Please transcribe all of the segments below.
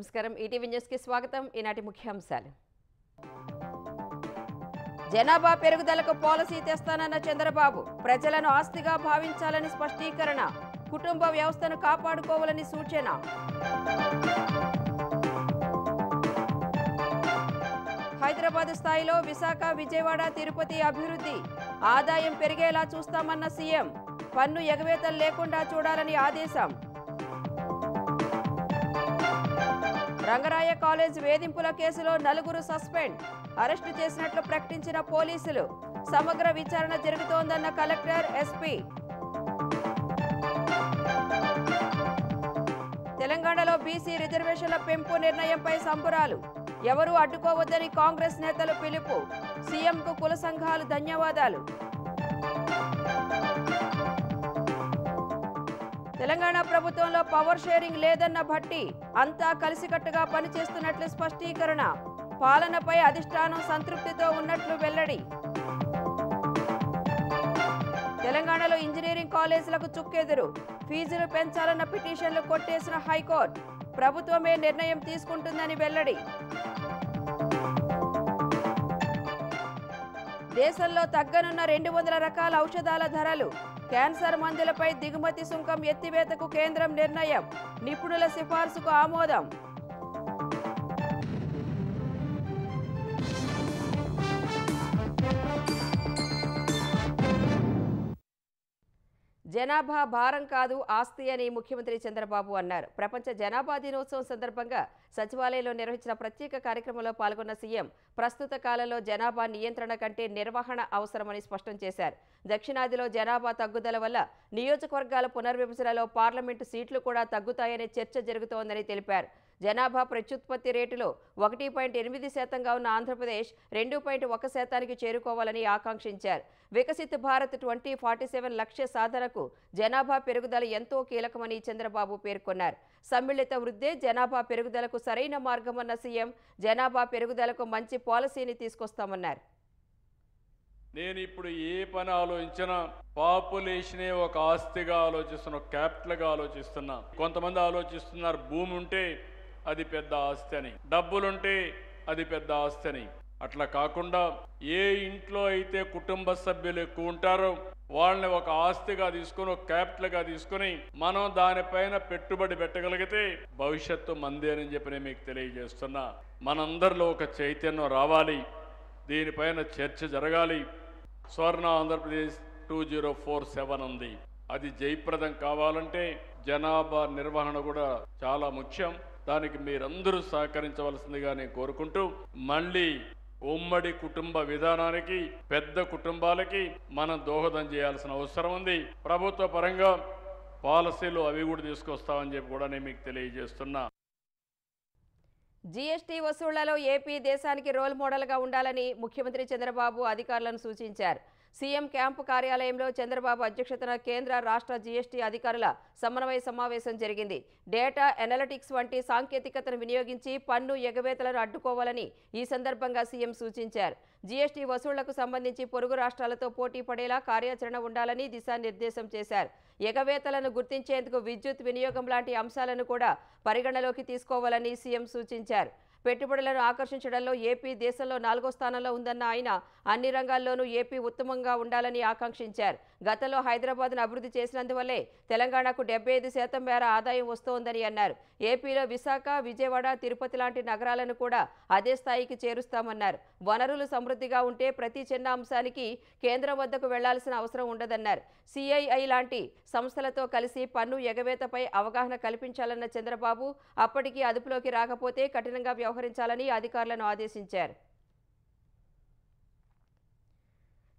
నమస్కారం ETV news కి స్వాగతం ఈనాటి ముఖ్యాంశాలు జనాభా పెరుగుదలకు పాలసీ తెస్తానన్న చంద్రబాబు ప్రజలను ఆస్తిగా భావించాలని స్పష్టీకరణ కుటుంబ వ్యవస్థను కాపాడుకోవాలని సూచన హైదరాబాద్ స్థాయిలో విశాఖ విజయవాడ తిరుపతి అభివృద్ధి ఆదాయం పెరిగేలా చూస్తామన్న సీఎం పన్ను ఎగవేతలు లేకుండా చూడాలని ఆదేశం రంగరాయ కాలేజ్ వేధింపుల కేసులో 4 సస్పెండ్ అరెస్టు చేసినట్లు ప్రకటించిన పోలీసులు సమగ్ర విచారణ జరుగుతోందన్న కలెక్టర్ ఎస్పీ తెలంగాణలో బీసీ రిజర్వేషన్ల పెంపు నిర్ణయంపై సంబరాలు ఎవరూ అడ్డుకోవద్దని కాంగ్రెస్ నేతలు పిలుపు సీఎంకు కుల సంఘాలు ధన్యవాదాలు తెలంగాణ ప్రభుత్వంలో పవర్ షేరింగ్ లేదన్న భట్టి అంతా కలిసికట్టుగా పనిచేస్తున్నట్లు స్పష్టీకరణ పాలనపై అధిష్టానం సంతృప్తితో ఉన్నట్లు వెల్లడి తెలంగాణలో ఇంజనీరింగ్ కాలేజీలకు చుక్కెదురు ఫీజులు పెంచాలన్న పిటిషన్లు కొట్టేసిన హైకోర్టు ప్రభుత్వమే నిర్ణయం తీసుకుంటుందని వెల్లడి దేశంలో తగ్గనున్న 200 రకాల ఔషధాల ధరలు క్యాన్సర్ మందులపై దిగుమతి సుంకం ఎత్తివేతకు కేంద్రం నిర్ణయం నిపుణుల సిఫార్సుకు ఆమోదం జనాభా భారం కాదు ఆస్తి అని ముఖ్యమంత్రి చంద్రబాబు అన్నారు. ప్రపంచ జనాభా దినోత్సవం సందర్భంగా సచివాలయంలో నిర్వహించిన ప్రత్యేక కార్యక్రమంలో పాల్గొన్న సీఎం ప్రస్తుత కాలంలో జనాభా నియంత్రణ కంటే నిర్వహణ అవసరమని స్పష్టం చేశారు. దక్షిణాదిలో జనాభా తగ్గుదల వల్ల నియోజకవర్గాల పునర్విభజనలో పార్లమెంటు సీట్లు కూడా తగ్గుతాయనే చర్చ జరుగుతోందని తెలిపారు. జనాభా ప్రత్యుత్పత్తి రేటులో 1.8% ఉన్న ఆంధ్రప్రదేశ్ 2.1% చేరుకోవాలని ఆకాంక్షించారు. వికసిత్ భారత్ 2047 లక్ష్య సాధనకు జనాభా పెరుగుదల ఎంతో కీలకమని చంద్రబాబు పేర్కొన్నారు. సమ్మిళిత వృద్ధే జనాభా పెరుగుదలకు సరైన మార్గమన్న సీఎం జనాభా పెరుగుదలకు మంచి పాలసీని తీసుకొస్తామన్నారు. నేను ఇప్పుడు ఏ పని ఆలోచించినా పాపులేషనే ఒక ఆస్తిగా ఆలోచిస్తున్నా, క్యాపిటల్గా ఆలోచిస్తున్నా. కొంతమంది ఆలోచిస్తున్నారు భూమి ఉంటే అది పెద్ద ఆస్తి అని, డబ్బులుంటే అది పెద్ద ఆస్తి అని. అట్లా కాకుండా ఏ ఇంట్లో అయితే కుటుంబ సభ్యులు ఎక్కువ ఉంటారో వాళ్ళని ఒక ఆస్తిగా తీసుకొని, ఒక క్యాపిటల్గా తీసుకొని మనం దానిపైన పెట్టుబడి పెట్టగలిగితే భవిష్యత్తు మందే అని చెప్పి నేను మీకు తెలియజేస్తున్నా. మనందరిలో ఒక చైతన్యం రావాలి, దీనిపైన చర్చ జరగాలి. స్వర్ణ ఆంధ్రప్రదేశ్ 2047 ఉంది. అది జయప్రదం కావాలంటే జనాభా నిర్వహణ కూడా చాలా ముఖ్యం. దానికి మీరందరూ సహకరించవలసిందిగా నేను కోరుకుంటూ, మళ్ళీ ఉమ్మడి కుటుంబ విధానానికి, పెద్ద కుటుంబాలకి మనం దోహదం చేయాల్సిన అవసరం ఉంది. ప్రభుత్వ పరంగా పాలసీలు అవి కూడా తీసుకొస్తామని చెప్పి కూడా నేను మీకు తెలియజేస్తున్నా. జీఎస్టీ వసూళ్లలో ఏపీ దేశానికి రోల్ మోడల్గా ఉండాలని ముఖ్యమంత్రి చంద్రబాబు అధికారులను సూచించారు. సీఎం క్యాంపు కార్యాలయంలో చంద్రబాబు అధ్యక్షతన కేంద్ర రాష్ట్ర జీఎస్టీ అధికారుల సమన్వయ సమావేశం జరిగింది. డేటా ఎనాలిటిక్స్ వంటి సాంకేతికతను వినియోగించి పన్ను ఎగవేతలను అడ్డుకోవాలని ఈ సందర్భంగా సీఎం సూచించారు. జీఎస్టీ వసూళ్లకు సంబంధించి పొరుగు రాష్ట్రాలతో పోటీ పడేలా కార్యాచరణ ఉండాలని దిశానిర్దేశం చేశారు. ఎగవేతలను గుర్తించేందుకు విద్యుత్ వినియోగం లాంటి అంశాలను కూడా పరిగణలోకి తీసుకోవాలని సీఎం సూచించారు. పెట్టుబడులను ఆకర్షించడంలో ఏపీ దేశంలో 4వ స్థానంలో ఉందన్న ఆయన అన్ని రంగాల్లోనూ ఏపీ ఉత్తమంగా ఉండాలని ఆకాంక్షించారు. గతంలో హైదరాబాద్ను అభివృద్ధి చేసినందువల్లే తెలంగాణకు 75% మేర ఆదాయం వస్తోందని అన్నారు. ఏపీలో విశాఖ, విజయవాడ, తిరుపతి లాంటి నగరాలను కూడా అదే స్థాయికి చేరుస్తామన్నారు. వనరులు సమృద్ధిగా ఉంటే ప్రతి చిన్న అంశానికి కేంద్రం వద్దకు వెళ్లాల్సిన అవసరం ఉండదన్నారు. సిఐఐ లాంటి సంస్థలతో కలిసి పన్ను ఎగవేతపై అవగాహన కల్పించాలన్న చంద్రబాబు అప్పటికీ అదుపులోకి రాకపోతే కఠినంగా వ్యవహరించాలని అధికారులను ఆదేశించారు.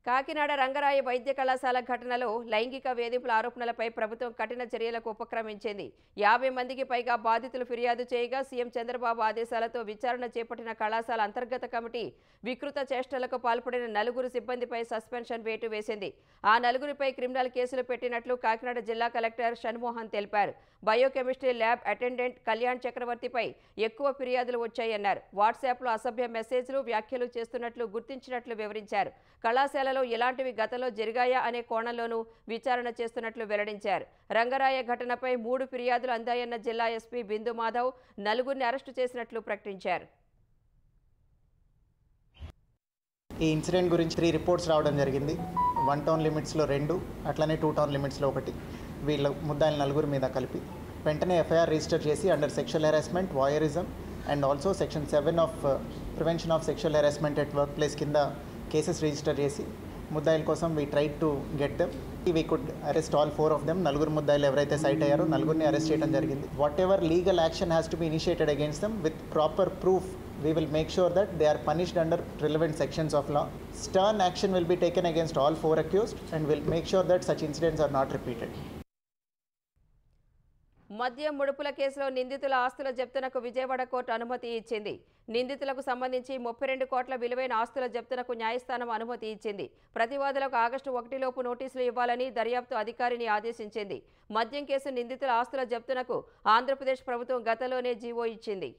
కాకినాడ రంగరాయ వైద్య కళాశాల ఘటనలో లైంగిక వేధింపుల ఆరోపణలపై ప్రభుత్వం కఠిన చర్యలకు ఉపక్రమించింది. 50 మందికి పైగా బాధితులు ఫిర్యాదు చేయగా సీఎం చంద్రబాబు ఆదేశాలతో విచారణ చేపట్టిన కళాశాల అంతర్గత కమిటీ వికృత చేష్టలకు పాల్పడిన 4 సిబ్బందిపై సస్పెన్షన్ వేటు వేసింది. ఆ 4 క్రిమినల్ కేసులు పెట్టినట్లు కాకినాడ జిల్లా కలెక్టర్ షణ్మోహన్ తెలిపారు. బయోకెమిస్ట్రీ ల్యాబ్ అటెండెంట్ కళ్యాణ్ చక్రవర్తిపై ఎక్కువ ఫిర్యాదులు వచ్చాయన్నారు. వాట్సాప్లో అసభ్య మెసేజ్లు, వ్యాఖ్యలు చేస్తున్నట్లు గుర్తించినట్లు వివరించారు. కళాశాల జిల్లాలలో ఇలాంటివి గతంలో జరిగాయా అనే కోణంలోనూ విచారణ చేస్తున్నట్లు వెల్లడించారు. రంగరాయ ఘటనపై 3 ఫిర్యాదులు అందాయన్న జిల్లా ఎస్పీ బిందు మాధవ్ 4గురిని అరెస్టు చేసినట్లు ప్రకటించారు. ఈ ఇన్సిడెంట్ గురించి 3 రిపోర్ట్స్ రావడం జరిగింది. 1 టౌన్ లిమిట్స్లో 2, అట్లనే 2 టౌన్ లిమిట్స్లో 1. వీళ్ళ ముద్దాయిలు 4 మీద కలిపి వెంటనే ఎఫ్ఐఆర్ రిజిస్టర్ చేసి under sexual harassment, వాయరిజం and also section 7 of prevention of sexual harassment at work place కింద కేసెస్ రిజిస్టర్ చేసి ముద్దాయిల కోసం we tried to get them. We could arrest all 4 of them. 4 ముద్దాయిలు ఎవరైతే సైట్ అయ్యారో 4ని అరెస్ట్ చేయడం జరిగింది. What ever legal action has to be initiated against them with proper proof. We will make sure that they are punished under relevant sections of law. Stern action will be taken against all 4 accused and will make sure that such incidents are not repeated. మద్యం ముడుపుల కేసులో నిందితుల ఆస్తుల జప్తునకు Vijayawada court అనుమతి ఇచ్చింది. నిందితులకు సంబంధించి 32 కోట్ల విలువైన ఆస్తుల జప్తునకు న్యాయస్థానం అనుమతి ఇచ్చింది. ప్రతివాదులకు ఆగస్టు 1 లోపు నోటీసులు ఇవ్వాలని దర్యాప్తు అధికారిని ఆదేశించింది. మద్యం కేసు నిందితుల ఆస్తుల జప్తునకు ఆంధ్రప్రదేశ్ ప్రభుత్వం గతంలోనే జీవో ఇచ్చింది.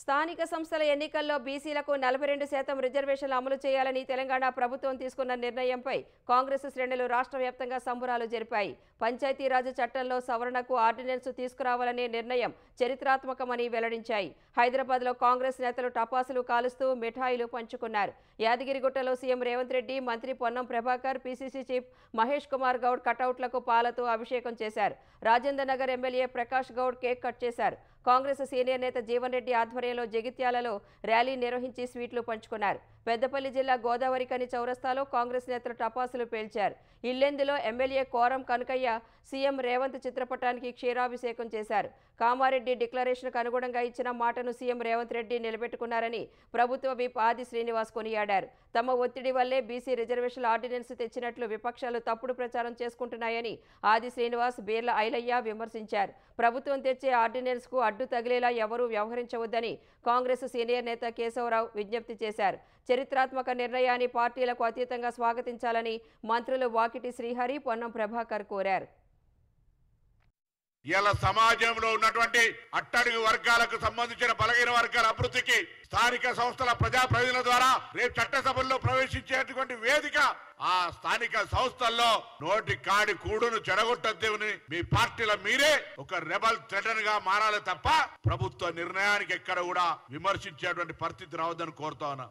స్థానిక సంస్థల ఎన్నికల్లో బీసీలకు 42% రిజర్వేషన్లు అమలు చేయాలని తెలంగాణ ప్రభుత్వం తీసుకున్న నిర్ణయంపై కాంగ్రెస్ శ్రేణులు రాష్ట్ర వ్యాప్తంగా సంబరాలు జరిపాయి. పంచాయతీరాజ్ చట్టంలో సవరణకు ఆర్డినెన్స్ తీసుకురావాలనే నిర్ణయం చరిత్రాత్మకమని వెల్లడించాయి. హైదరాబాద్లో కాంగ్రెస్ నేతలు టపాసులు కాలుస్తూ మిఠాయిలు పంచుకున్నారు. యాదగిరిగుట్టలో సీఎం రేవంత్ రెడ్డి, మంత్రి పొన్నం ప్రభాకర్, పీసీసీ చీఫ్ మహేష్ కుమార్ గౌడ్ కటౌట్లకు పాలతో అభిషేకం చేశారు. Rajendra Nagar MLA Prakash Goud cake cut చేశారు. కాంగ్రెస్ సీనియర్ నేత జీవన్ రెడ్డి ఆధ్వర్యంలో జగిత్యాలలో ర్యాలీ నిర్వహించి స్వీట్లు పంచుకున్నారు. పెద్దపల్లి జిల్లా గోదావరికని చౌరస్తాలో కాంగ్రెస్ నేతలు టపాసులు పేల్చారు. ఇల్లెందులో ఎమ్మెల్యే కోరం కనకయ్య సీఎం రేవంత్ చిత్రపటానికి క్షీరాభిషేకం చేశారు. కామారెడ్డి డిక్లరేషన్కు అనుగుణంగా ఇచ్చిన మాటను సీఎం రేవంత్ రెడ్డి నిలబెట్టుకున్నారని ప్రభుత్వ విప్ ఆది శ్రీనివాస్ కొనియాడారు. తమ ఒత్తిడి వల్లే బీసీ రిజర్వేషన్ల ఆర్డినెన్స్ తెచ్చినట్లు విపక్షాలు తప్పుడు ప్రచారం చేసుకుంటున్నాయని ఆది శ్రీనివాస్, బీర్ల ఐలయ్య విమర్శించారు. ప్రభుత్వం తెచ్చే ఆర్డినెన్స్కు అడ్డు తగిలేలా ఎవరూ వ్యవహరించవద్దని కాంగ్రెస్ సీనియర్ నేత కేశవరావు విజ్ఞప్తి చేశారు. చరిత్రాత్మక నిర్ణయాన్ని పార్టీలకు అతీతంగా స్వాగతించాలని మంత్రులు వాకిటి శ్రీహరి, పొన్నం ప్రభాకర్ కోరారు. ఇలా సమాజంలో ఉన్నటువంటి అట్టడుగు వర్గాలకు సంబంధించిన బలహీన వర్గాల అభివృద్ధికి స్థానిక సంస్థల ప్రజాప్రతినిధుల ద్వారా రేపు చట్టసభల్లో ప్రవేశించేటువంటి వేదిక ఆ స్థానిక సంస్థల్లో నోటి కాడి కూడును చెడగొట్టద్దేమని మీ పార్టీల మీరే ఒక రెబల్ థ్రెటన్ గా మారాలి తప్ప ప్రభుత్వ నిర్ణయానికి ఎక్కడ కూడా విమర్శించేటువంటి పరిస్థితి రావద్దని కోరుతా ఉన్నా.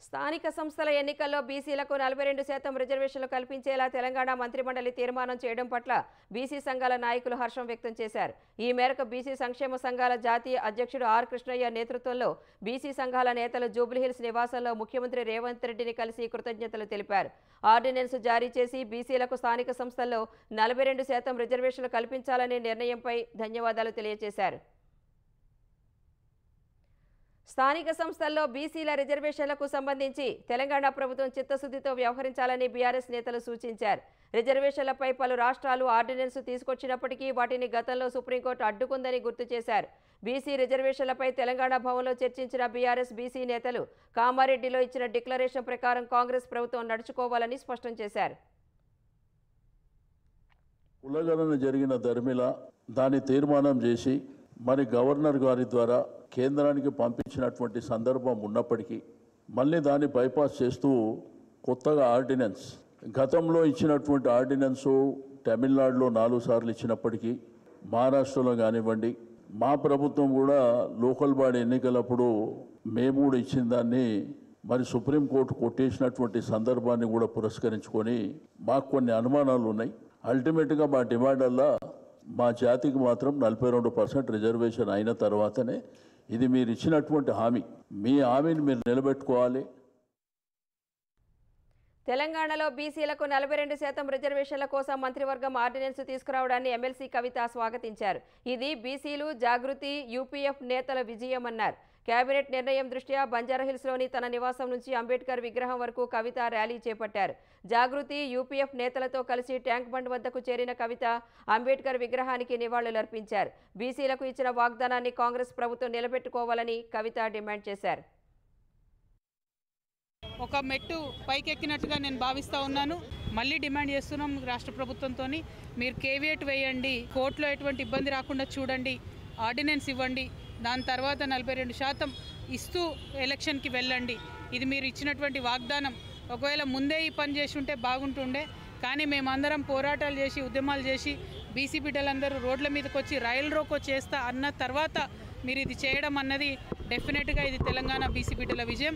స్థానిక సంస్థల ఎన్నికల్లో బీసీలకు 42% రిజర్వేషన్లు కల్పించేలా తెలంగాణ మంత్రిమండలి తీర్మానం చేయడం పట్ల బీసీ సంఘాల నాయకులు హర్షం వ్యక్తం చేశారు. ఈ మేరకు బీసీ సంక్షేమ సంఘాల జాతీయ అధ్యక్షుడు ఆర్ కృష్ణయ్య నేతృత్వంలో బీసీ సంఘాల నేతలు జూబ్లీహిల్స్ నివాసంలో ముఖ్యమంత్రి రేవంత్ రెడ్డిని కలిసి కృతజ్ఞతలు తెలిపారు. ఆర్డినెన్స్ జారీ చేసి బీసీలకు స్థానిక సంస్థల్లో 42% రిజర్వేషన్లు కల్పించాలనే నిర్ణయంపై ధన్యవాదాలు తెలియజేశారు. స్థానిక సంస్థల్లో బీసీల రిజర్వేషన్లకు సంబంధించి తెలంగాణ ప్రభుత్వం చిత్తశుద్ధితో వ్యవహరించాలని బీఆర్ఎస్ నేతలు సూచించారు. రిజర్వేషన్లపై పలు రాష్ట్రాలు ఆర్డినెన్స్ తీసుకొచ్చినప్పటికీ వాటిని గతంలో సుప్రీంకోర్టు అడ్డుకుందని గుర్తు చేశారు. బీసీ రిజర్వేషన్లపై తెలంగాణ భవన్లో చర్చించిన బీఆర్ఎస్ బీసీ నేతలు కామారెడ్డిలో ఇచ్చిన డిక్లరేషన్ ప్రకారం కాంగ్రెస్ ప్రభుత్వం నడుచుకోవాలని స్పష్టం చేశారు. కులగణన జరిగిన ధర్మిల దాన్ని తీర్మానం చేసి మరి గవర్నర్ గారి ద్వారా కేంద్రానికి పంపించినటువంటి సందర్భం ఉన్నప్పటికీ మళ్ళీ దాన్ని బైపాస్ చేస్తూ కొత్తగా ఆర్డినెన్స్, గతంలో ఇచ్చినటువంటి ఆర్డినెన్సు తమిళనాడులో 4 సార్లు ఇచ్చినప్పటికీ మహారాష్ట్రలో కానివ్వండి, మా ప్రభుత్వం కూడా లోకల్ బాడీ ఎన్నికలప్పుడు మేము కూడా ఇచ్చిన దాన్ని మరి సుప్రీంకోర్టు కొట్టేసినటువంటి సందర్భాన్ని కూడా పురస్కరించుకొని మాకు కొన్ని అనుమానాలు ఉన్నాయి. అల్టిమేట్గా మా డిమాండల్లా మా జాతికి మాత్రం 42% రిజర్వేషన్ అయిన తర్వాతనే ఇది మీరు ఇచ్చినటువంటి హామీ, మీ హామీని మీరు నిలబెట్టుకోవాలి. తెలంగాణలో బీసీలకు 42% రిజర్వేషన్ల కోసం మంత్రివర్గం ఆర్డినెన్స్ తీసుకురావడాన్ని ఎమ్మెల్సీ కవిత స్వాగతించారు. ఇది బీసీలు, జాగృతి, యూపీఎఫ్ నేతల విజయమన్నారు. కేబినెట్ నిర్ణయం దృష్ట్యా బంజారాహిల్స్లోని తన నివాసం నుంచి అంబేద్కర్ విగ్రహం వరకు కవిత ర్యాలీ చేపట్టారు. జాగృతి, యూపీఎఫ్ నేతలతో కలిసి ట్యాంక్ బండ్ వద్దకు చేరిన కవిత అంబేద్కర్ విగ్రహానికి నివాళులర్పించారు. బీసీలకు ఇచ్చిన వాగ్దానాన్ని కాంగ్రెస్ ప్రభుత్వం నిలబెట్టుకోవాలని కవిత డిమాండ్ చేశారు. ఒక మెట్టు పైకెక్కినట్టుగా నేను భావిస్తూ ఉన్నాను. మళ్ళీ డిమాండ్ చేస్తున్నాం రాష్ట్ర ప్రభుత్వంతో, మీరు కేవియేట్ వేయండి, కోర్టులో ఎటువంటి ఇబ్బంది రాకుండా చూడండి, ఆర్డినెన్స్ ఇవ్వండి, దాని తర్వాత 42% ఇస్తూ ఎలక్షన్కి వెళ్ళండి. ఇది మీరు ఇచ్చినటువంటి వాగ్దానం. ఒకవేళ ముందే ఈ పని చేసి ఉంటే బాగుంటుండే, కానీ మేమందరం పోరాటాలు చేసి ఉద్యమాలు చేసి బీసీ బిడ్డలందరూ రోడ్ల మీదకి వచ్చి రైలు రోకో చేస్తా అన్న తర్వాత మీరు ఇది చేయడం అన్నది డెఫినెట్గా ఇది తెలంగాణ బీసీ బిడ్డల విజయం.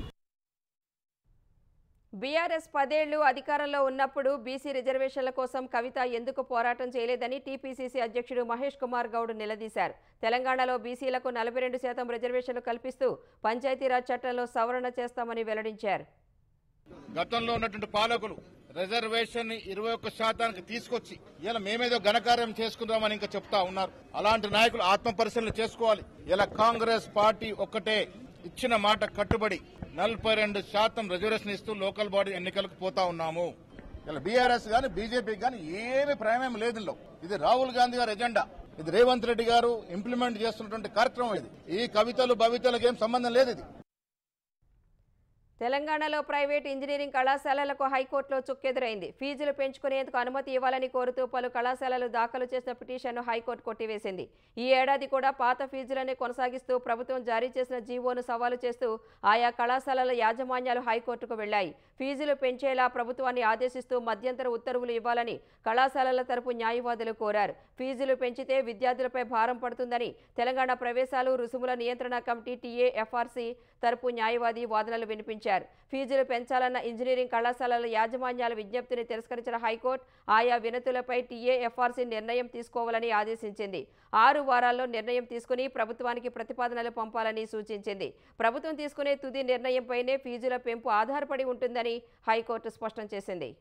బీఆర్ఎస్ 10 ఏళ్లు అధికారంలో ఉన్నప్పుడు బీసీ రిజర్వేషన్ల కోసం కవిత ఎందుకు పోరాటం చేయలేదని టీపీసీసీ అధ్యక్షుడు మహేష్ కుమార్ గౌడ్ నిలదీశారు. తెలంగాణలో బీసీలకు 42% రిజర్వేషన్లు కల్పిస్తూ పంచాయతీరాజ్ చట్టంలో సవరణ చేస్తామని వెల్లడించారు. గతంలో ఉన్నటువంటి పాలకులు రిజర్వేషన్ 21% తీసుకొచ్చి ఇలా మేమేదో ఘనకార్యం చేసుకుందామని ఇంకా చెప్తా ఉన్నారు. అలాంటి నాయకులు ఆత్మ పరిశీలన చేసుకోవాలి. ఇలా కాంగ్రెస్ పార్టీ ఒక్కటే ఇచ్చిన మాట కట్టుబడి 42% రిజర్వేషన్ ఇస్తూ లోకల్ బాడీ ఎన్నికలకు పోతా ఉన్నాము. ఇలా బీఆర్ఎస్ గాని బీజేపీ గాని ఏమి ప్రమేయం లేదు. ఇది రాహుల్ గాంధీ గారి ఎజెండా. ఇది రేవంత్ రెడ్డి గారు ఇంప్లిమెంట్ చేస్తున్నటువంటి కార్యక్రమం. ఇది ఈ కవితలు భవితలకు ఏం సంబంధం లేదు. ఇది తెలంగాణలో ప్రైవేట్ ఇంజనీరింగ్ కళాశాలలకు హైకోర్టులో చుక్కెదురైంది. ఫీజులు పెంచుకునేందుకు అనుమతి ఇవ్వాలని కోరుతూ పలు కళాశాలలు దాఖలు చేసిన పిటిషన్ను హైకోర్టు కొట్టివేసింది. ఈ ఏడాది కూడా పాత ఫీజులనే కొనసాగిస్తూ ప్రభుత్వం జారీ చేసిన జీవోను సవాలు చేస్తూ ఆయా కళాశాలల యాజమాన్యాలు హైకోర్టుకు వెళ్లాయి. ఫీజులు పెంచేలా ప్రభుత్వాన్ని ఆదేశిస్తూ మధ్యంతర ఉత్తర్వులు ఇవ్వాలని కళాశాలల తరపు న్యాయవాదులు కోరారు. ఫీజులు పెంచితే విద్యార్థులపై భారం పడుతుందని తెలంగాణ ప్రవేశాలు రుసుముల నియంత్రణ కమిటీ టీఏఎఫ్ఆర్సీ తరపు న్యాయవాది వాదనలు వినిపించారు. ఫీజులు పెంచాలన్న ఇంజనీరింగ్ కళాశాలల యాజమాన్యాల విజ్ఞప్తిని తిరస్కరించిన హైకోర్టు ఆయా వినతులపై టీఏఎఫ్ఆర్సీ నిర్ణయం తీసుకోవాలని ఆదేశించింది. 6 వారాల్లో నిర్ణయం తీసుకుని ప్రభుత్వానికి ప్రతిపాదనలు పంపాలని సూచించింది. ప్రభుత్వం తీసుకునే తుది నిర్ణయంపైనే ఫీజుల పెంపు ఆధారపడి ఉంటుందని హైకోర్టు స్పష్టం చేసింది.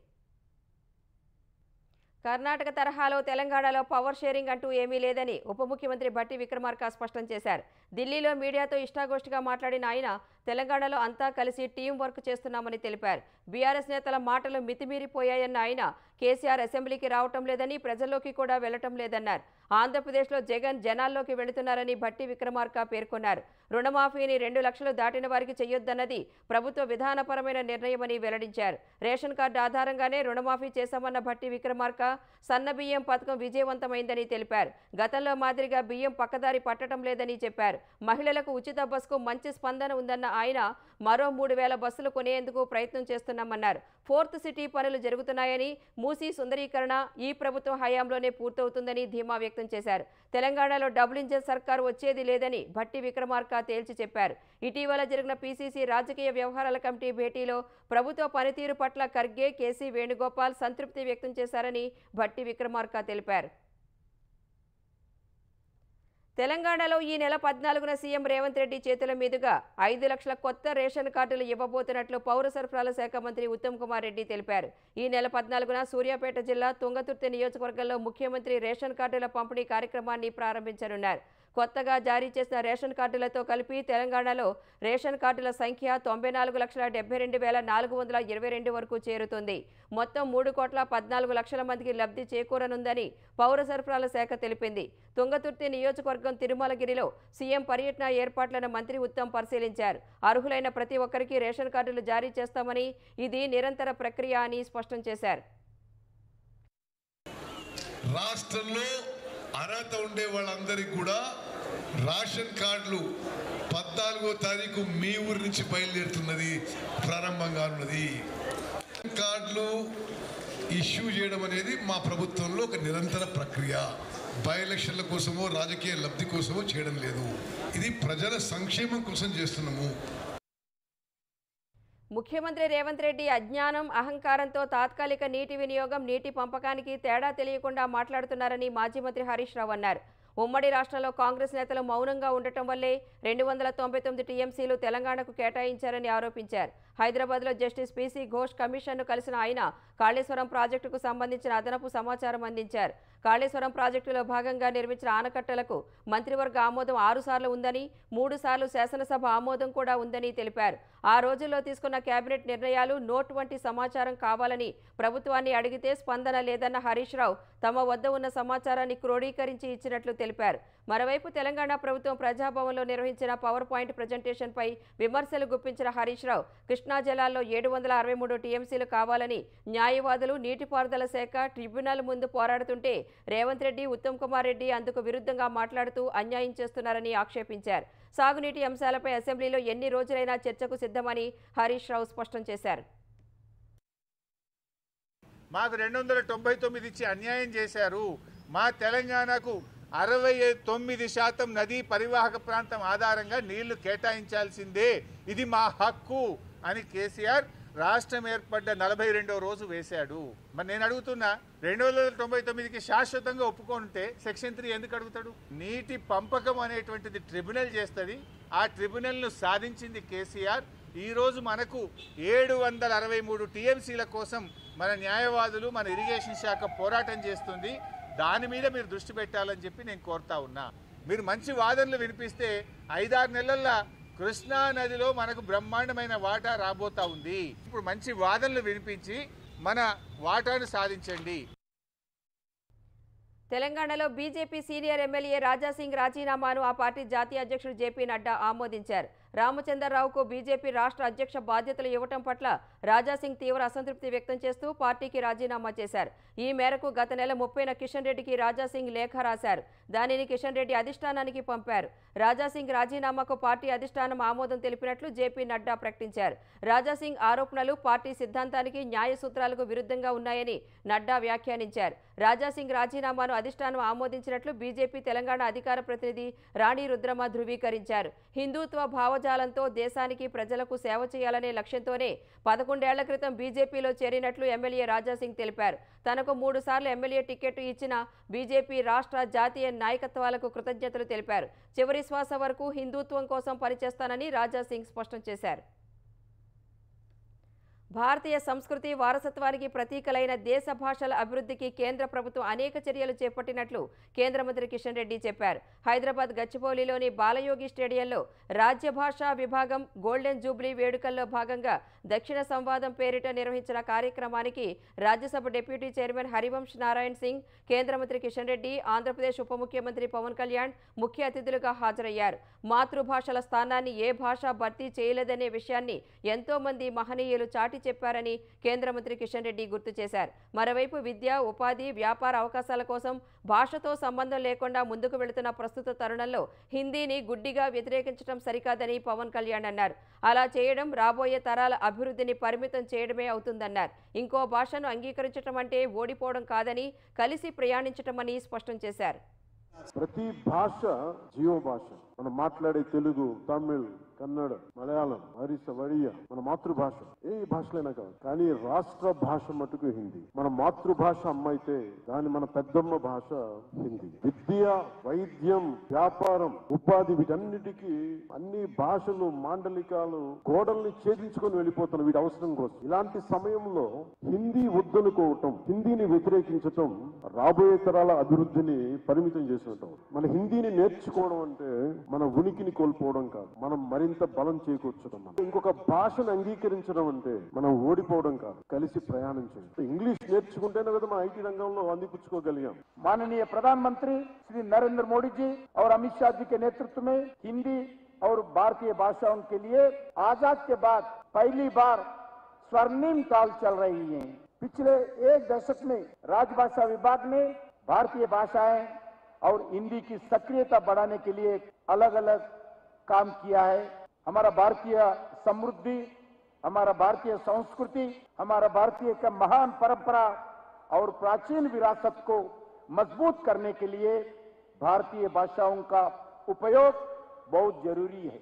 కర్ణాటక తరహాలో తెలంగాణలో పవర్ షేరింగ్ అంటూ ఏమీ లేదని ఉప ముఖ్యమంత్రి భట్టి విక్రమార్క స్పష్టం చేశారు. ఢిల్లీలో మీడియాతో ఇష్టాగోష్ఠిగా మాట్లాడిన ఆయన తెలంగాణలో అంతా కలిసి టీం వర్క్ చేస్తున్నామని తెలిపారు. బీఆర్ఎస్ నేతల మాటలు మితిమీరిపోయాయన్న ఆయన కేసీఆర్ అసెంబ్లీకి రావటం లేదని ప్రజల్లోకి కూడా వెళ్లటం లేదన్నారు. ఆంధ్రప్రదేశ్లో జగన్ జనాల్లోకి వెళుతున్నారని భట్టి విక్రమార్క పేర్కొన్నారు. రుణమాఫీని 2 లక్షలు దాటిన వారికి చేయొద్దన్నది ప్రభుత్వ విధానపరమైన నిర్ణయమని వెల్లడించారు. రేషన్ కార్డు ఆధారంగానే రుణమాఫీ చేశామన్న భట్టి విక్రమార్క సన్నబియ్యం పథకం విజయవంతమైందని తెలిపారు. గతంలో మాదిరిగా బియ్యం పక్కదారి పట్టడం లేదని చెప్పారు. మహిళలకు ఉచిత బస్సుకు మంచి స్పందన ఉందన్న ఆయన మరో 3,000 బస్సులు కొనేందుకు ప్రయత్నం చేస్తున్నామన్నారు. 4th సిటీ పనులు జరుగుతున్నాయని, మూసీ సుందరీకరణ ఈ ప్రభుత్వం హయాంలోనే పూర్తవుతుందని ధీమా వ్యక్తం చేశారు. తెలంగాణలో డబుల్ ఇంజిన్ సర్కారు వచ్చేది లేదని భట్టి విక్రమార్క తేల్చి చెప్పారు. ఇటీవల జరిగిన పీసీసీ రాజకీయ వ్యవహారాల కమిటీ భేటీలో ప్రభుత్వ పనితీరు పట్ల ఖర్గే, కేసీ వేణుగోపాల్ సంతృప్తి వ్యక్తం చేశారని భట్టి విక్రమార్క తెలిపారు. తెలంగాణలో ఈ నెల 14న సీఎం రేవంత్ రెడ్డి చేతుల మీదుగా 5 లక్షల కొత్త రేషన్ కార్డులు ఇవ్వబోతున్నట్లు పౌర సరఫరాల శాఖ మంత్రి ఉత్తమ్ కుమార్ రెడ్డి తెలిపారు. ఈ నెల 14న సూర్యాపేట జిల్లా తుంగతుర్తి నియోజకవర్గంలో ముఖ్యమంత్రి రేషన్ కార్డుల పంపిణీ కార్యక్రమాన్ని ప్రారంభించనున్నారు. కొత్తగా జారీ చేసిన రేషన్ కార్డులతో కలిపి తెలంగాణలో రేషన్ కార్డుల సంఖ్య 94,72,422 వరకు చేరుతుంది. మొత్తం 3,14,00,000 మందికి లబ్ధి చేకూరనుందని పౌర సరఫరాల శాఖ తెలిపింది. తుంగతుర్తి నియోజకవర్గం తిరుమలగిరిలో సీఎం పర్యటన ఏర్పాట్లను మంత్రి ఉత్తమ్ పరిశీలించారు. అర్హులైన ప్రతి ఒక్కరికి రేషన్ కార్డులు జారీ చేస్తామని, ఇది నిరంతర ప్రక్రియ అని స్పష్టం చేశారు. రాష్ట్రంలో అర్హత ఉండే వాళ్ళందరికీ కూడా రేషన్ కార్డులు 14వ తారీఖు మీ ఊరి నుంచి బయలుదేరుతున్నది, ప్రారంభంగా ఉన్నది. కార్డులు ఇష్యూ చేయడం అనేది మా ప్రభుత్వంలో ఒక నిరంతర ప్రక్రియ. బై ఎలక్షన్ల కోసమో రాజకీయ లబ్ధి కోసమో చేయడం లేదు. ఇది ప్రజల సంక్షేమం కోసం చేస్తున్నాము. ముఖ్యమంత్రి రేవంత్ రెడ్డి అజ్ఞానం, అహంకారంతో తాత్కాలిక నీటి వినియోగం, నీటి పంపకానికి తేడా తెలియకుండా మాట్లాడుతున్నారని మాజీ మంత్రి హరీష్ రావు అన్నారు. ఉమ్మడి రాష్ట్రంలో కాంగ్రెస్ నేతలు మౌనంగా ఉండటం వల్లే 299 టీఎంసీలు తెలంగాణకు కేటాయించారని ఆరోపించారు. హైదరాబాద్లో జస్టిస్ పీసీ ఘోష్ కమిషన్ను కలిసిన ఆయన కాళేశ్వరం ప్రాజెక్టుకు సంబంధించిన అదనపు సమాచారం అందించారు. కాళేశ్వరం ప్రాజెక్టులో భాగంగా నిర్మించిన ఆనకట్టలకు మంత్రివర్గ ఆమోదం 6 సార్లు ఉందని, 3 సార్లు శాసనసభ ఆమోదం కూడా ఉందని తెలిపారు. ఆ రోజుల్లో తీసుకున్న కేబినెట్ నిర్ణయాలు, నోట్ వంటి సమాచారం కావాలని ప్రభుత్వాన్ని అడిగితే స్పందన లేదన్న హరీష్ రావు తమ వద్ద ఉన్న సమాచారాన్ని క్రోడీకరించి ఇచ్చినట్లు తెలిపారు. మరోవైపు తెలంగాణ ప్రభుత్వం ప్రజాభవన్లో నిర్వహించిన పవర్ పాయింట్ ప్రజెంటేషన్పై విమర్శలు గుప్పించిన హరీష్ రావు కృష్ణా జలాల్లో 763 టీఎంసీలు కావాలని న్యాయవాదులు, నీటిపారుదల శాఖ ట్రిబ్యునల్ ముందు పోరాడుతుంటే రేవంత్ రెడ్డి, ఉత్తమ్ కుమార్ రెడ్డి అందుకు విరుద్ధంగా మాట్లాడుతూ అన్యాయం చేస్తున్నారని ఆక్షేపించారు. సాగునీటి అంశాలపై అసెంబ్లీలో ఎన్ని రోజులైనా చర్చకు సిద్ధమని హరీష్ రావు స్పష్టం చేశారు. మాకు 299 ఇచ్చి అన్యాయం చేశారు. మా తెలంగాణకు 69% నదీ పరివాహక ప్రాంతం ఆధారంగా నీళ్లు కేటాయించాల్సిందే, ఇది మా హక్కు అని కేసీఆర్ రాష్ట్రం ఏర్పడ్డ 42వ రోజు వేశాడు. మరి నేను అడుగుతున్నా, 299కి శాశ్వతంగా ఒప్పుకుంటే సెక్షన్ 3 ఎందుకు అడుగుతాడు? నీటి పంపకం అనేటువంటిది ట్రిబ్యునల్ చేస్తుంది. ఆ ట్రిబ్యునల్ను సాధించింది కేసీఆర్. ఈరోజు మనకు 763 టీఎంసీల కోసం మన న్యాయవాదులు, మన ఇరిగేషన్ శాఖ పోరాటం చేస్తుంది. దాని మీద మీరు దృష్టి పెట్టాలని చెప్పి నేను కోరుతా ఉన్నా. మీరు మంచి వాదనలు వినిపిస్తే 5-6 నెలల్లో కృష్ణా నదిలో మనకు బ్రహ్మాండమైన వాటా రాబోతా ఉంది. ఇప్పుడు మంచి వాదనలు వినిపించి మన వాటాను సాధించండి. తెలంగాణలో బీజేపీ సీనియర్ ఎమ్మెల్యే రాజాసింగ్ రాజీనామాను ఆ పార్టీ జాతీయ అధ్యక్షుడు జేపీ నడ్డా ఆమోదించారు. రామచంద్రరావుకు బీజేపీ రాష్ట్ర అధ్యక్ష బాధ్యతలు ఇవ్వటం పట్ల రాజాసింగ్ తీవ్ర అసంతృప్తి వ్యక్తం చేస్తూ పార్టీకి రాజీనామా చేశారు. ఈ మేరకు గత నెల 30న కిషన్ రెడ్డికి రాజాసింగ్ లేఖ రాశారు. దానిని కిషన్ రెడ్డి అధిష్టానానికి పంపారు. రాజాసింగ్ రాజీనామాకు పార్టీ అధిష్టానం ఆమోదం తెలిపినట్లు జేపీ నడ్డా ప్రకటించారు. రాజాసింగ్ ఆరోపణలు పార్టీ సిద్ధాంతానికి, న్యాయ సూత్రాలకు విరుద్ధంగా ఉన్నాయని నడ్డా వ్యాఖ్యానించారు. రాజాసింగ్ రాజీనామాను అధిష్టానం ఆమోదించినట్లు బీజేపీ తెలంగాణ అధికార ప్రతినిధి రాణి రుద్రమ ధృవీకరించారు. హిందూత్వ భావజాలంతో దేశానికి, ప్రజలకు సేవ చేయాలనే లక్ష్యంతోనే 11 ఏళ్ల క్రితం బీజేపీలో చేరినట్లు ఎమ్మెల్యే రాజాసింగ్ తెలిపారు. తనకు 3 సార్లు ఎమ్మెల్యే టికెట్ ఇచ్చిన బీజేపీ రాష్ట్ర, జాతీయ నాయకత్వాలకు కృతజ్ఞతలు తెలిపారు. చివరి శ్వాస వరకు హిందుత్వం కోసం పనిచేస్తానని రాజాసింగ్ స్పష్టం చేశారు. భారతీయ సంస్కృతి వారసత్వానికి ప్రతీకలైన దేశ భాషల అభివృద్ధికి కేంద్ర ప్రభుత్వం అనేక చర్యలు చేపట్టినట్లు కేంద్ర మంత్రి కిషన్ రెడ్డి చెప్పారు. హైదరాబాద్ గచ్చిబౌలిలోని బాలయోగి స్టేడియంలో రాజ్య భాషా విభాగం గోల్డెన్ జూబ్లీ వేడుకల్లో భాగంగా దక్షిణ సంవాదం పేరిట నిర్వహించిన కార్యక్రమానికి రాజ్యసభ డిప్యూటీ చైర్మన్ హరివంశ్ నారాయణ్ సింగ్, కేంద్ర మంత్రి కిషన్ రెడ్డి, ఆంధ్రప్రదేశ్ ఉప ముఖ్యమంత్రి పవన్ కళ్యాణ్ ముఖ్య అతిథులుగా హాజరయ్యారు. మాతృభాషల స్థానాన్ని ఏ భాష భర్తీ చేయలేదనే విషయాన్ని ఎంతో మంది మహనీయులు చాటి చెప్పారని కేంద్ర మంత్రి కిషన్ రెడ్డి గుర్తు చేశారు. మరోవైపు విద్య, ఉపాధి, వ్యాపార అవకాశాల కోసం భాషతో సంబంధం లేకుండా ముందుకు వెళుతున్న ప్రస్తుత తరుణంలో హిందీని గుడ్డిగా వ్యతిరేకించడం సరికాదని పవన్ కళ్యాణ్ అన్నారు. అలా చేయడం రాబోయే తరాల అభివృద్ధిని పరిమితం చేయడమే అవుతుందన్నారు. ఇంకో భాషను అంగీకరించడం అంటే ఓడిపోవడం కాదని, కలిసి ప్రయాణించటమని స్పష్టం చేశారు. ప్రతి భాష జీవ భాష. మనం మాట్లాడే తెలుగు, తమిళ్, కన్నడ, మలయాళం, ఒరిస్సా, ఒడియా మన మాతృభాష. ఏ భాషలైనా కాదు, కానీ రాష్ట్ర భాష మటుకు హిందీ. మన మాతృభాష అమ్మ అయితే దాని మన పెద్దమ్మ భాష హిందీ. విద్య, వైద్యం, వ్యాపారం, ఉపాధి వీటన్నిటికీ అన్ని భాషలు, మాండలికాలు గోడల్ని ఛేదించుకొని వెళ్ళిపోతున్న వీటి అవసరం కోసం. ఇలాంటి సమయంలో హిందీ వద్దనుకోవటం, హిందీని వ్యతిరేకించటం రాబోయే తరాల అభివృద్ధిని పరిమితం చేసినట్టు. మన హిందీని నేర్చుకోవడం అంటే మన ఉనికిని కోల్పోవడం కాదు, మనం మరింత బలం చేకూర్చడం. ఇంకొక భాషను అంగీకరించడం అంటే మనం ఓడిపోవడం కాదు, కలిసి ప్రయాణించడం. ఇంగ్లీష్ నేర్చుకుంటేనే కదా మనం ఐటీ రంగంలో అందిపుచ్చుకోగలిగాం. माननीय प्रधानमंत्री श्री नरेंद्र मोदी जी और अमित शाह जी के नेतृत्व में हिंदी और भारतीय भाषाओं के लिए आजाद के बाद पहली बार स्वर्णिम काल चल रही है। पिछले 1 दशक में राजभाषा विभाग ने भारतीय भाषाएं और हिंदी की सक्रियता बढ़ाने के लिए अलग अलग काम किया है। हमारा भारतीय समृद्धि, हमारा भारतीय संस्कृति, हमारा भारतीय का महान परंपरा और प्राचीन विरासत को मजबूत करने के लिए भारतीय भाषाओं का उपयोग बहुत जरूरी है।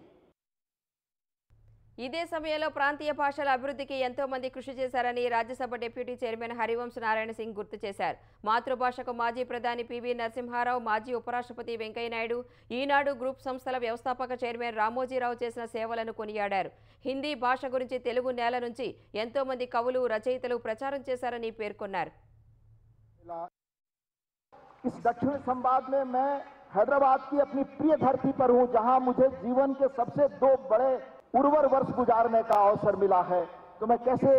ఇదే సమయంలో ప్రాంతీయ భాషల అభివృద్ధికి ఎంతో మంది కృషి చేశారని రాజ్యసభ డిప్యూటీ చైర్మన్ హరివంశ్ నారాయణ సింగ్ గుర్తు చేశారు. మాతృభాషకు మాజీ ప్రధాని పివి నరసింహారావు, మాజీ ఉపరాష్ట్రపతి వెంకయ్యనాయుడు, ఈనాడు గ్రూప్ సంస్థల వ్యవస్థాపక చైర్మన్ రామోజీరావు చేసిన సేవలను కొనియాడారు. హిందీ భాష గురించి తెలుగు నేల నుంచి ఎంతో మంది కవులు, రచయితలు ప్రచారం చేశారని పేర్కొన్నారు. इस दक्षिण संवाद में मैं हैदराबाद की अपनी प्रिय धरती पर हूं, जहां मुझे जीवन के सबसे 2 बड़े उर्वर वर्ष गुजारने का अवसर मिला है। तो मैं कैसे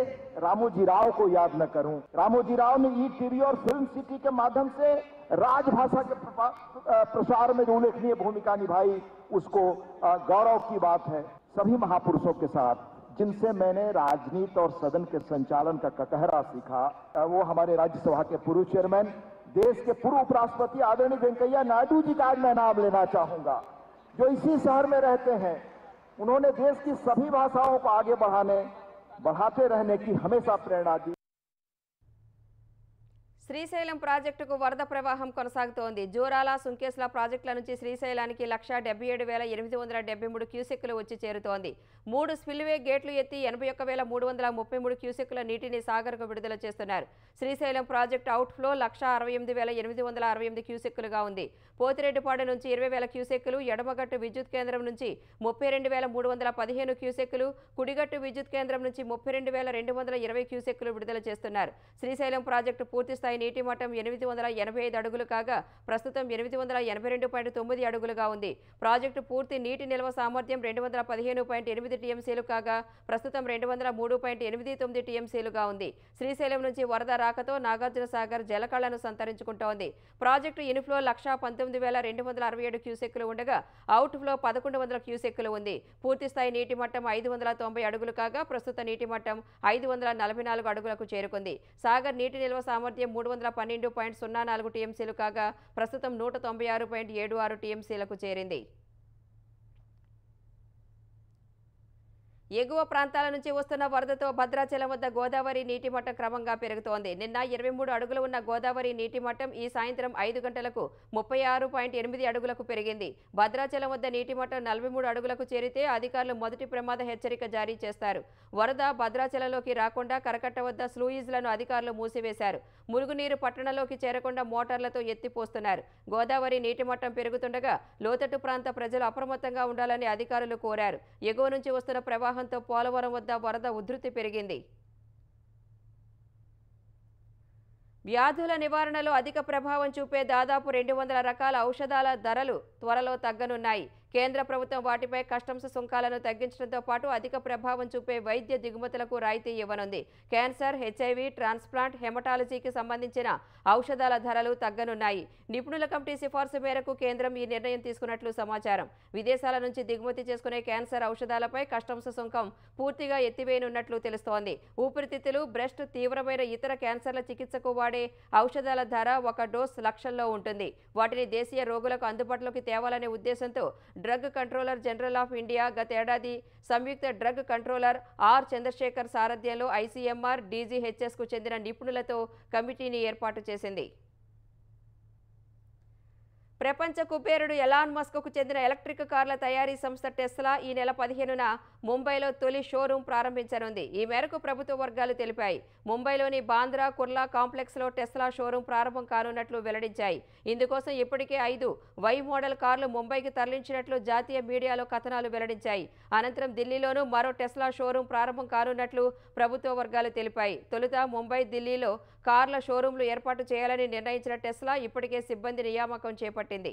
रामोजी राव को याद न करूं। रामोजी राव ने ईटीवी और फिल्म सिटी के माध्यम से राजभाषा के प्रसार में जो उल्लेखनीय भूमिका निभाई, उसको गौरव की बात है। सभी महापुरुषों के साथ जिनसे मैंने राजनीति और सदन के संचालन का कटहरा सीखा, वो हमारे राज्यसभा के पूर्व चेयरमैन देश के पूर्व उपराष्ट्रपति आदरणीय वेंकैया नायडू जी का आज मैं नाम लेना चाहूंगा, जो इसी शहर में रहते हैं। उन्होंने देश की सभी भाषाओं को आगे बढ़ाते रहने की हमेशा प्रेरणा दी। శ్రీశైలం ప్రాజెక్టుకు వరద ప్రవాహం కొనసాగుతోంది. జూరాల, సుంకేశ్ల ప్రాజెక్టుల నుంచి శ్రీశైలానికి 1,77,873 క్యూసెక్కులు వచ్చి చేరుతోంది. 3 స్పిల్వే గేట్లు ఎత్తి 81,333 క్యూసెక్కుల నీటిని సాగర్కు విడుదల చేస్తున్నారు. శ్రీశైలం ప్రాజెక్టు అవుట్ఫ్లో 168,868 క్యూసెక్కులుగా ఉంది. పోతిరెడ్డిపాడు నుంచి 20,000 క్యూసెక్కులు, ఎడమగట్టు విద్యుత్ కేంద్రం నుంచి 32,315 క్యూసెక్కులు, కుడిగట్టు విద్యుత్ కేంద్రం నుంచి 32,220 క్యూసెక్కులు విడుదల చేస్తున్నారు. శ్రీశైలం ప్రాజెక్టు పూర్తిస్థాయి నీటి మట్టం 885 అడుగులు కాగా ప్రస్తుతం 882.9 అడుగులుగా ఉంది. ప్రాజెక్టు పూర్తి నీటి నిల్వ సామర్థ్యం 215.8 టీఎంసీలు కాగా ప్రస్తుతం 203.89 టీఎంసీలుగా ఉంది. శ్రీశైలం నుంచి వరద రాకతో నాగార్జున సాగర్ జలకళను సంతరించుకుంటోంది. ప్రాజెక్టు ఇన్ఫ్లో 119,267 క్యూసెక్కులు ఉండగా అవుట్ఫ్లో 1,100 క్యూసెక్కులు ఉంది. పూర్తిస్థాయి నీటి మట్టం 590 అడుగులు కాగా ప్రస్తుత నీటి మట్టం 544 అడుగులకు చేరుకుంది. సాగర్ నీటి నిల్వ సామర్థ్యం 312.04 టీఎంసీలు కాగా ప్రస్తుతం 196.76 టీఎంసీలకు చేరింది. ఎగువ ప్రాంతాల నుంచి వస్తున్న వరదతో భద్రాచలం వద్ద గోదావరి నీటి మట్టం క్రమంగా పెరుగుతోంది. నిన్న 23 అడుగులు ఉన్న గోదావరి నీటి మట్టం ఈ సాయంత్రం 5 గంటలకు 36.8 అడుగులకు పెరిగింది. భద్రాచలం వద్ద నీటి మట్టం 43 అడుగులకు చేరితే అధికారులు మొదటి ప్రమాద హెచ్చరిక జారీ చేస్తారు. వరద భద్రాచలంలోకి రాకుండా కరకట్ట వద్ద స్లూయిజ్లను అధికారులు మూసివేశారు. మురుగునీరు పట్టణంలోకి చేరకుండా మోటార్లతో ఎత్తిపోస్తున్నారు. గోదావరి నీటి మట్టం పెరుగుతుండగా లోతట్టు ప్రాంత ప్రజలు అప్రమత్తంగా ఉండాలని అధికారులు కోరారు. ఎగువ నుంచి వస్తున్న ప్రవాహంతో పోలవరం వద్ద వరద ఉధృతి పెరిగింది. వ్యాధుల నివారణలో అధిక ప్రభావం చూపే దాదాపు 200 రకాల ఔషధాల ధరలు త్వరలో తగ్గనున్నాయి. కేంద్ర ప్రభుత్వం వాటిపై కస్టమ్స్ సుంకాలను తగ్గించడంతో పాటు అధిక ప్రభావం చూపే వైద్య దిగుమతులకు రాయితీ ఇవ్వనుంది. క్యాన్సర్, హెచ్ఐవి, ట్రాన్స్ప్లాంట్, హెమటాలజీకి సంబంధించిన ఔషధాల ధరలు తగ్గనున్నాయి. నిపుణుల కమిటీ సిఫార్సు మేరకు కేంద్రం ఈ నిర్ణయం తీసుకున్నట్లు సమాచారం. విదేశాల నుంచి దిగుమతి చేసుకునే క్యాన్సర్ ఔషధాలపై కస్టమ్స్ సుంకం పూర్తిగా ఎత్తివేయనున్నట్లు తెలుస్తోంది. ఊపిరితిత్తులు, బ్రెస్ట్, తీవ్రమైన ఇతర క్యాన్సర్ల చికిత్సకు వాడే ఔషధాల ధర 1 డోస్ లక్షల్లో ఉంటుంది. వాటిని దేశీయ రోగులకు అందుబాటులోకి తేవాలనే ఉద్దేశంతో drug controller general of India గత ఏడాది సంయుక్త డ్రగ్ కంట్రోలర్ ఆర్ చంద్రశేఖర్ సారథ్యంలో ఐసీఎంఆర్, డీజీహెచ్ఎస్కు చెందిన నిపుణులతో కమిటీని ఏర్పాటు చేసింది. ప్రపంచ కుబేరుడు ఎలాన్ మస్క్కు చెందిన ఎలక్ట్రిక్ కార్ల తయారీ సంస్థ టెస్లా ఈ నెల 15న ముంబైలో తొలి షోరూం ప్రారంభించనుంది. ఈ మేరకు ప్రభుత్వ వర్గాలు తెలిపాయి. ముంబైలోని బాంద్రా కుర్లా కాంప్లెక్స్లో టెస్లా షోరూం ప్రారంభం కానున్నట్లు వెల్లడించాయి. ఇందుకోసం ఇప్పటికే 5 వై మోడల్ కార్లు ముంబైకి తరలించినట్లు జాతీయ మీడియాలో కథనాలు వెల్లడించాయి. అనంతరం ఢిల్లీలోనూ మరో టెస్లా షోరూం ప్రారంభం కానున్నట్లు ప్రభుత్వ వర్గాలు తెలిపాయి. తొలుత ముంబై, ఢిల్లీలో కార్ల షోరూంలు ఏర్పాటు చేయాలని నిర్ణయించిన టెస్లా ఇప్పటికే సిబ్బంది నియామకం చేపట్టింది.